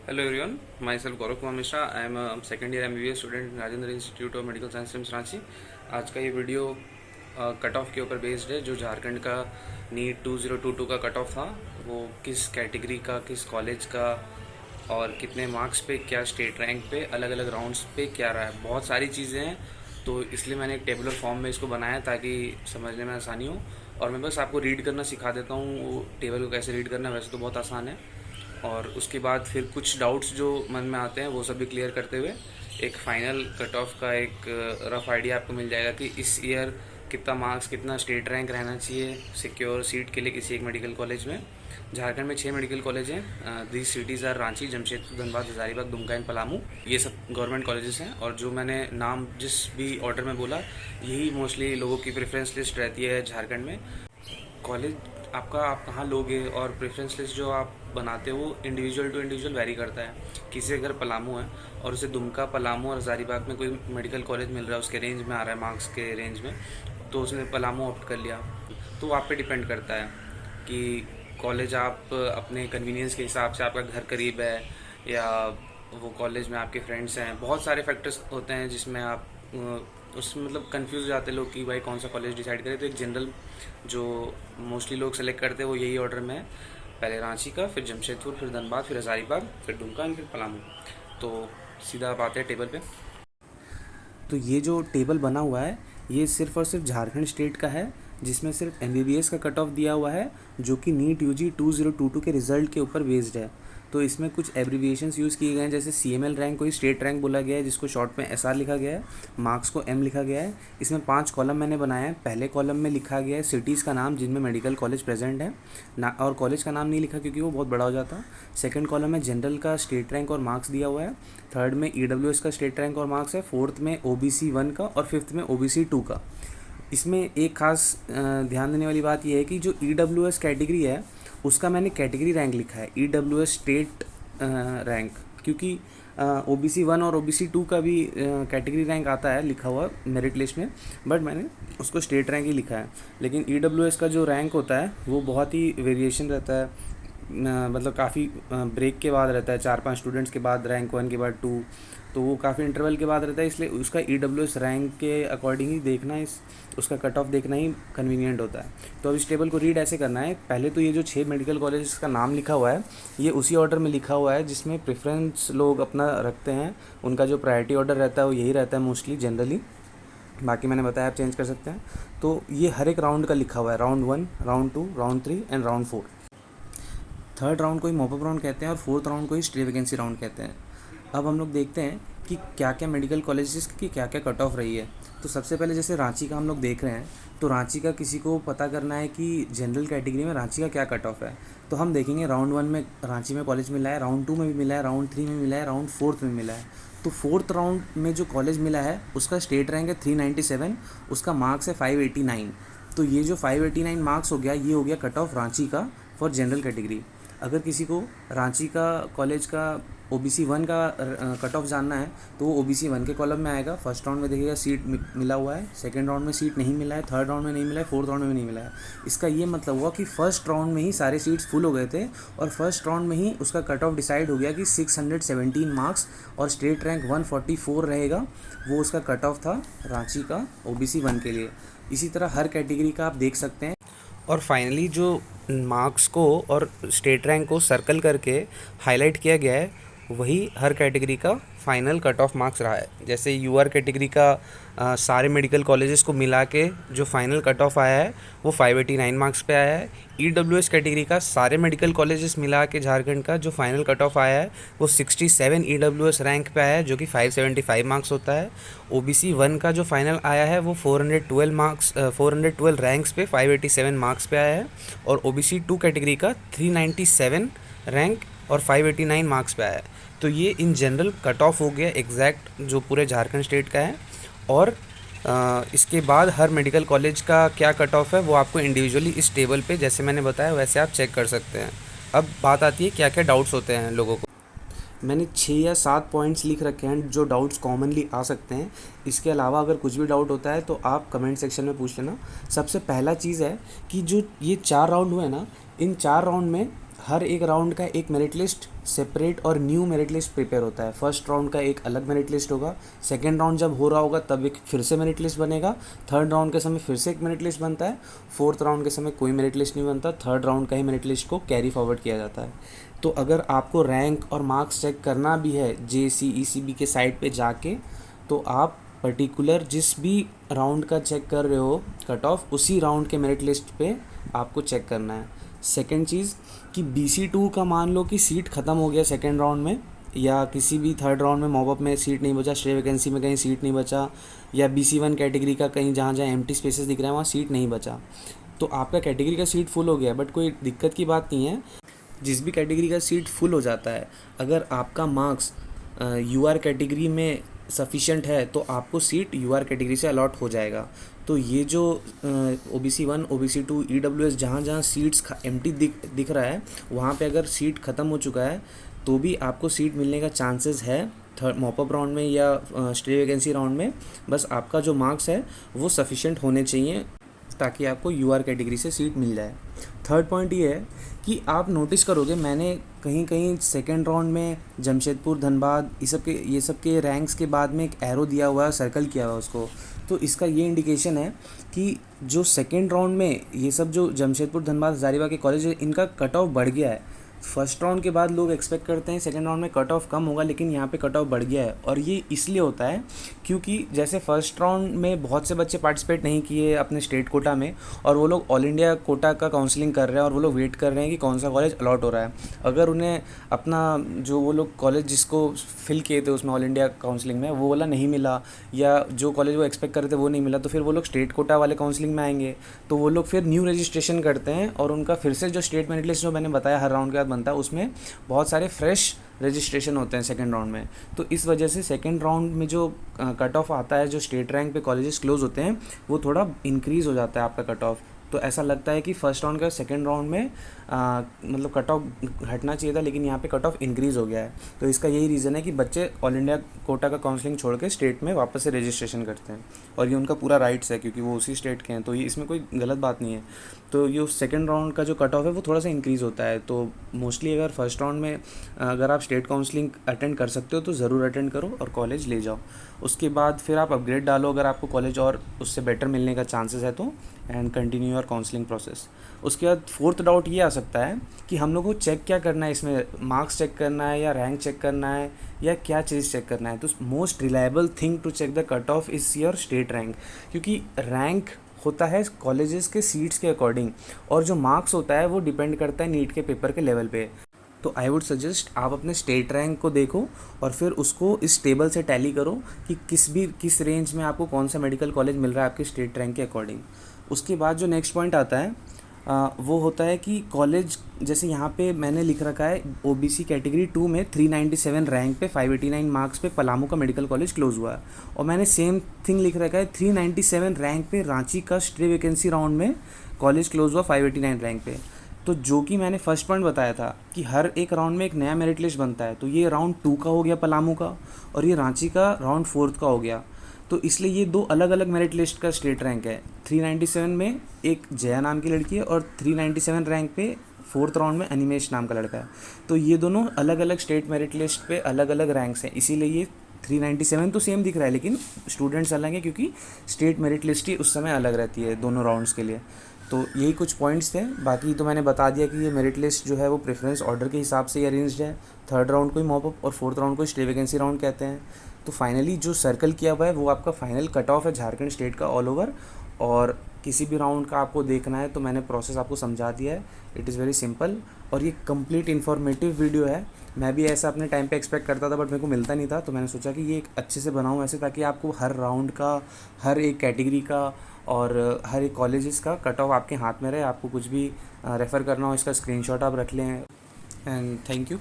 Hello everyone, myself Gaurav Kumar Mishra. I am a second year MBBS student in Rajendra Institute of Medical Science Ranchi. आज का ये video cut off के ऊपर based है। जो झारखंड का नीट 2022 का कट ऑफ था, वो किस कैटेगरी का, किस कॉलेज का और कितने मार्क्स पे, क्या स्टेट रैंक पे, अलग अलग राउंड्स पे क्या रहा है। बहुत सारी चीज़ें हैं, तो इसलिए मैंने एक टेबुलर फॉर्म में इसको बनाया ताकि समझने में आसानी हो। और मैं बस आपको रीड करना सिखा देता हूँ, वो टेबल को कैसे रीड करना है। वैसे तो बहुत आसान है। और उसके बाद फिर कुछ डाउट्स जो मन में आते हैं वो सब भी क्लियर करते हुए एक फाइनल कट ऑफ का एक रफ आइडिया आपको मिल जाएगा कि इस ईयर कितना मार्क्स, कितना स्टेट रैंक रहना चाहिए सिक्योर सीट के लिए किसी एक मेडिकल कॉलेज में। झारखंड में 6 मेडिकल कॉलेज हैं। These cities are Ranchi, Jamshedpur, Dhanbad, Hazaribagh, Dumka and Palamu. ये सब गवर्नमेंट कॉलेजेस हैं। और जो मैंने नाम जिस भी ऑर्डर में बोला, यही मोस्टली लोगों की प्रेफरेंस लिस्ट रहती है झारखंड में। कॉलेज आपका, आप कहाँ लोगे और प्रेफरेंस लिस्ट जो आप बनाते हो वो इंडिविजुअल टू इंडिविजुअल वेरी करता है। किसी अगर पलामू है और उसे दुमका, पलामू और हजारीबाग में कोई मेडिकल कॉलेज मिल रहा है, उसके रेंज में आ रहा है, मार्क्स के रेंज में, तो उसने पलामू ऑप्ट कर लिया। तो वो आप पे डिपेंड करता है कि कॉलेज आप अपने कन्वीनियंस के हिसाब से, आपका घर करीब है या वो कॉलेज में आपके फ्रेंड्स हैं। बहुत सारे फैक्टर्स होते हैं जिसमें आप उसमें मतलब कंफ्यूज हो जाते हैं लोग कि भाई कौन सा कॉलेज डिसाइड करें। तो एक जनरल जो मोस्टली लोग सेलेक्ट करते हैं वो यही ऑर्डर में है, पहले रांची का, फिर जमशेदपुर, फिर धनबाद, फिर हजारीबाग, फिर दुमका एंड फिर पलामू। तो सीधा आप आते हैं टेबल पे। तो ये जो टेबल बना हुआ है, ये सिर्फ और सिर्फ झारखंड स्टेट का है, जिसमें सिर्फ एमबीबीएस का कट ऑफ दिया हुआ है, जो कि नीट यूजी 2022 के रिजल्ट के ऊपर बेस्ड है। तो इसमें कुछ एब्रीविएशंस यूज़ किए गए हैं, जैसे सीएमएल रैंक को ही स्टेट रैंक बोला गया है, जिसको शॉर्ट में एसआर लिखा गया है। मार्क्स को एम लिखा गया है। इसमें 5 कॉलम मैंने बनाया है। पहले कॉलम में लिखा गया है सिटीज़ का नाम जिनमें मेडिकल कॉलेज प्रेजेंट है ना, और कॉलेज का नाम नहीं लिखा क्योंकि वो बहुत बड़ा हो जाता। सेकंड कॉलम में जनरल का स्टेट रैंक और मार्क्स दिया हुआ है। थर्ड में ईडब्ल्यूएस का स्टेट रैंक और मार्क्स है। फोर्थ में ओबीसी 1 का और फिफ्थ में ओबीसी 2 का। इसमें एक खास ध्यान देने वाली बात यह है कि जो ईडब्ल्यूएस कैटेगरी है उसका मैंने कैटेगरी रैंक लिखा है, ईडब्ल्यूएस स्टेट रैंक, क्योंकि ओबीसी 1 और ओबीसी 2 का भी कैटेगरी रैंक आता है लिखा हुआ मेरिट लिस्ट में, बट मैंने उसको स्टेट रैंक ही लिखा है। लेकिन ईडब्ल्यूएस का जो रैंक होता है वो बहुत ही वेरिएशन रहता है, मतलब काफ़ी ब्रेक के बाद रहता है, 4-5 स्टूडेंट्स के बाद रैंक 1 के बाद 2, तो वो काफ़ी इंटरवल के बाद रहता है। इसलिए उसका ईडब्ल्यूएस रैंक के अकॉर्डिंग ही देखना, इस उसका कट ऑफ देखना ही कन्वीनियंट होता है। तो अब इस टेबल को रीड ऐसे करना है। पहले तो ये जो 6 मेडिकल कॉलेज का नाम लिखा हुआ है, ये उसी ऑर्डर में लिखा हुआ है जिसमें प्रेफरेंस लोग अपना रखते हैं। उनका जो प्रायोरिटी ऑर्डर रहता है वो यही रहता है मोस्टली, जनरली। बाकी मैंने बताया आप चेंज कर सकते हैं। तो ये हर एक राउंड का लिखा हुआ है, round 1, round 2, round 3 and round 4। Third round को ही मॉपअप राउंड कहते हैं और फोर्थ राउंड को ही स्ट्रे वैकेंसी राउंड कहते हैं। अब हम लोग देखते हैं कि क्या क्या मेडिकल कॉलेजेस की क्या क्या कट ऑफ रही है। तो सबसे पहले जैसे रांची का हम लोग देख रहे हैं, तो रांची का किसी को पता करना है कि जनरल कैटेगरी में रांची का क्या कट ऑफ है। तो हम देखेंगे राउंड 1 में रांची में कॉलेज मिला है, राउंड 2 में भी मिला है, राउंड 3 में मिला है, राउंड 4 में मिला है। तो फोर्थ राउंड में जो कॉलेज मिला है उसका स्टेट रैंक है 397, उसका मार्क्स है 589। तो ये जो 589 मार्क्स हो गया, ये हो गया कट ऑफ रांची का फॉर जनरल कैटेगरी। अगर किसी को रांची का कॉलेज का ओबीसी 1 का कट ऑफ जानना है तो वो ओबीसी 1 के कॉलम में आएगा। फर्स्ट राउंड में देखिएगा सीट मिला हुआ है, सेकंड राउंड में सीट नहीं मिला है, थर्ड राउंड में नहीं मिला है, फोर्थ राउंड में नहीं मिला है। इसका ये मतलब हुआ कि फर्स्ट राउंड में ही सारे सीट्स फुल हो गए थे और फर्स्ट राउंड में ही उसका कट ऑफ डिसाइड हो गया कि 617 मार्क्स और स्टेट रैंक 144 रहेगा। वो उसका कट ऑफ था रांची का ओबीसी 1 के लिए। इसी तरह हर कैटेगरी का आप देख सकते हैं। और फाइनली जो मार्क्स को और स्टेट रैंक को सर्कल करके हाईलाइट किया गया है, वही हर कैटेगरी का फाइनल कट ऑफ मार्क्स रहा है। जैसे यूआर कैटेगरी का सारे मेडिकल कॉलेजेस को मिला के जो फाइनल कट ऑफ आया है वो 589 मार्क्स पे आया है। ईडब्ल्यूएस कैटेगरी का सारे मेडिकल कॉलेजेस मिला के झारखंड का जो फाइनल कट ऑफ आया है वो 67 ईडब्ल्यूएस रैंक पे आया है, जो कि 575 मार्क्स होता है। ओबीसी 1 का जो फाइनल आया है वो 412 रैंक्स पे 587 मार्क्स पे आया है। और ओबीसी 2 कैटेगरी का 397 रैंक और 589 मार्क्स पे आया है। तो ये इन जनरल कट ऑफ हो गया एग्जैक्ट जो पूरे झारखंड स्टेट का है। और इसके बाद हर मेडिकल कॉलेज का क्या कट ऑफ है वो आपको इंडिविजुअली इस टेबल पे जैसे मैंने बताया वैसे आप चेक कर सकते हैं। अब बात आती है क्या क्या डाउट्स होते हैं लोगों को। मैंने 6 या 7 पॉइंट्स लिख रखे हैं जो डाउट्स कॉमनली आ सकते हैं। इसके अलावा अगर कुछ भी डाउट होता है तो आप कमेंट सेक्शन में पूछ लेना। सबसे पहला चीज़ है कि जो ये 4 राउंड हुए ना, इन 4 राउंड में हर एक राउंड का एक मेरिट लिस्ट सेपरेट और न्यू मेरिट लिस्ट प्रिपेयर होता है। फर्स्ट राउंड का एक अलग मेरिट लिस्ट होगा, सेकेंड राउंड जब हो रहा होगा तब एक फिर से मेरिट लिस्ट बनेगा, थर्ड राउंड के समय फिर से एक मेरिट लिस्ट बनता है, फोर्थ राउंड के समय कोई मेरिट लिस्ट नहीं बनता, थर्ड राउंड का ही मेरिट लिस्ट को कैरी फॉरवर्ड किया जाता है। तो अगर आपको रैंक और मार्क्स चेक करना भी है JCECB के साइट पे जाके, तो आप पर्टिकुलर जिस भी राउंड का चेक कर रहे हो कट ऑफ, उसी राउंड के मेरिट लिस्ट पे आपको चेक करना है। सेकेंड चीज़ कि BC2 का मान लो कि सीट ख़त्म हो गया सेकेंड राउंड में, या किसी भी थर्ड राउंड में मॉपअप में सीट नहीं बचा, स्टे वैकेंसी में कहीं सीट नहीं बचा, या BC1 कैटेगरी का कहीं जहाँ जहाँ एम्प्टी स्पेसेस दिख रहे हैं वहाँ सीट नहीं बचा, तो आपका कैटेगरी का सीट फुल हो गया। बट कोई दिक्कत की बात नहीं है, जिस भी कैटेगरी का सीट फुल हो जाता है, अगर आपका मार्क्स UR कैटेगरी में सफिशेंट है तो आपको सीट UR कैटेगरी से अलॉट हो जाएगा। तो ये जो OBC1 OBC2 EWS जहाँ जहाँ सीट्स एम्प्टी दिख रहा है, वहाँ पे अगर सीट ख़त्म हो चुका है तो भी आपको सीट मिलने का चांसेस है थर्ड मॉपअप राउंड में या स्टे वैकेंसी राउंड में। बस आपका जो मार्क्स है वो सफिशेंट होने चाहिए ताकि आपको UR कैटेगरी से सीट मिल जाए। थर्ड पॉइंट ये है कि आप नोटिस करोगे, मैंने कहीं कहीं सेकेंड राउंड में जमशेदपुर, धनबाद, ये सब के रैंक्स के बाद में एक एरो दिया हुआ है, सर्कल किया हुआ है उसको। तो इसका ये इंडिकेशन है कि जो सेकेंड राउंड में ये सब जो जमशेदपुर, धनबाद, हजारीबाग के कॉलेज है, इनका कट ऑफ बढ़ गया है। फर्स्ट राउंड के बाद लोग एक्सपेक्ट करते हैं सेकेंड राउंड में कट ऑफ कम होगा, लेकिन यहाँ पे कट ऑफ बढ़ गया है। और ये इसलिए होता है क्योंकि जैसे फर्स्ट राउंड में बहुत से बच्चे पार्टिसिपेट नहीं किए अपने स्टेट कोटा में, और वो लोग ऑल इंडिया कोटा का काउंसलिंग कर रहे हैं और वो लोग वेट कर रहे हैं कि कौन सा कॉलेज अलॉट हो रहा है। अगर उन्हें अपना जो वो लोग कॉलेज जिसको फिल किए थे उसमें ऑल इंडिया काउंसलिंग में वो वाला नहीं मिला, या जो कॉलेज वो एक्सपेक्ट कर रहे थे वो नहीं मिला, तो फिर वो लोग स्टेट कोटा वाले काउंसलिंग में आएंगे। तो वो लोग फिर न्यू रजिस्ट्रेशन करते हैं और उनका फिर से जो स्टेट मेरिट लिस्ट जो मैंने बताया हर राउंड के बाद बनता है, उसमें बहुत सारे फ्रेश रजिस्ट्रेशन होते हैं सेकेंड राउंड में। तो इस वजह से सेकेंड राउंड में जो कट ऑफ आता है, जो स्टेट रैंक पे कॉलेजेस क्लोज होते हैं, वो थोड़ा इंक्रीज़ हो जाता है आपका कट ऑफ। तो ऐसा लगता है कि फर्स्ट राउंड का सेकेंड राउंड में मतलब कट ऑफ घटना चाहिए था, लेकिन यहाँ पे कट ऑफ इंक्रीज़ हो गया है। तो इसका यही रीज़न है कि बच्चे ऑल इंडिया कोटा का काउंसलिंग छोड़ के स्टेट में वापस से रजिस्ट्रेशन करते हैं, और ये उनका पूरा राइट्स है क्योंकि वो उसी स्टेट के हैं, तो ये इसमें कोई गलत बात नहीं है। तो ये सेकेंड राउंड का जो कट ऑफ है वो थोड़ा सा इंक्रीज़ होता है। तो मोस्टली अगर फर्स्ट राउंड में अगर आप स्टेट काउंसलिंग अटेंड कर सकते हो तो ज़रूर अटेंड करो और कॉलेज ले जाओ। उसके बाद फिर आप अपग्रेड डालो अगर आपको कॉलेज और उससे बेटर मिलने का चांसेस है तो, and continue your counselling process. उसके बाद फोर्थ डाउट ये आ सकता है कि हम लोग को चेक क्या करना है, इसमें मार्क्स चेक करना है या रैंक चेक करना है या क्या चीज़ चेक करना है। तो most reliable thing to check the cut off is your state rank, क्योंकि रैंक होता है कॉलेजेस के सीट्स के अकॉर्डिंग, और जो मार्क्स होता है वो डिपेंड करता है नीट के पेपर के लेवल पे। तो आई वुड सजेस्ट आप अपने स्टेट रैंक को देखो और फिर उसको इस टेबल से टैली करो कि किस रेंज में आपको कौन सा मेडिकल कॉलेज मिल रहा है आपके स्टेट रैंक के अकॉर्डिंग। उसके बाद जो नेक्स्ट पॉइंट आता है वो होता है कि कॉलेज, जैसे यहाँ पे मैंने लिख रखा है OBC कैटेगरी 2 में 397 रैंक पे 589 मार्क्स पे पलामू का मेडिकल कॉलेज क्लोज हुआ है, और मैंने सेम थिंग लिख रखा है 397 रैंक पे रांची का स्टे वैकेंसी राउंड में कॉलेज क्लोज हुआ 589 रैंक पे। तो जो कि मैंने फर्स्ट पॉइंट बताया था कि हर एक राउंड में एक नया मेरिट लिस्ट बनता है, तो ये राउंड 2 का हो गया पलामू का, और ये रांची का राउंड 4 का हो गया। तो इसलिए ये दो अलग अलग मेरिट लिस्ट का स्टेट रैंक है। 397 में एक जया नाम की लड़की है और 397 रैंक पे फोर्थ राउंड में अनिमेश नाम का लड़का है। तो ये दोनों अलग अलग स्टेट मेरिट लिस्ट पे अलग अलग रैंक्स हैं, इसीलिए ये 397 तो सेम दिख रहा है लेकिन स्टूडेंट्स अलग हैं क्योंकि स्टेट मेरिट लिस्ट ही उस समय अलग रहती है दोनों राउंड्स के लिए। तो यही कुछ पॉइंट्स थे, बाकी तो मैंने बता दिया कि ये मेरिट लिस्ट जो है वो प्रेफरेंस ऑर्डर के हिसाब से अरेंज्ड है। थर्ड राउंड को ही मॉपअप और फोर्थ राउंड को स्टे वैकेंसी राउंड कहते हैं। तो फाइनली जो सर्कल किया हुआ है वो आपका फाइनल कट ऑफ है झारखंड स्टेट का ऑल ओवर, और किसी भी राउंड का आपको देखना है तो मैंने प्रोसेस आपको समझा दिया है। इट इज़ वेरी सिंपल, और ये कंप्लीट इन्फॉर्मेटिव वीडियो है। मैं भी ऐसा अपने टाइम पे एक्सपेक्ट करता था बट मेरे को मिलता नहीं था, तो मैंने सोचा कि ये एक अच्छे से बनाऊँ ऐसे ताकि आपको हर राउंड का, हर एक कैटेगरी का और हर एक कॉलेजेस का कट ऑफ आपके हाथ में रहे। आपको कुछ भी रेफ़र करना हो इसका स्क्रीनशॉट आप रख लें। And thank you.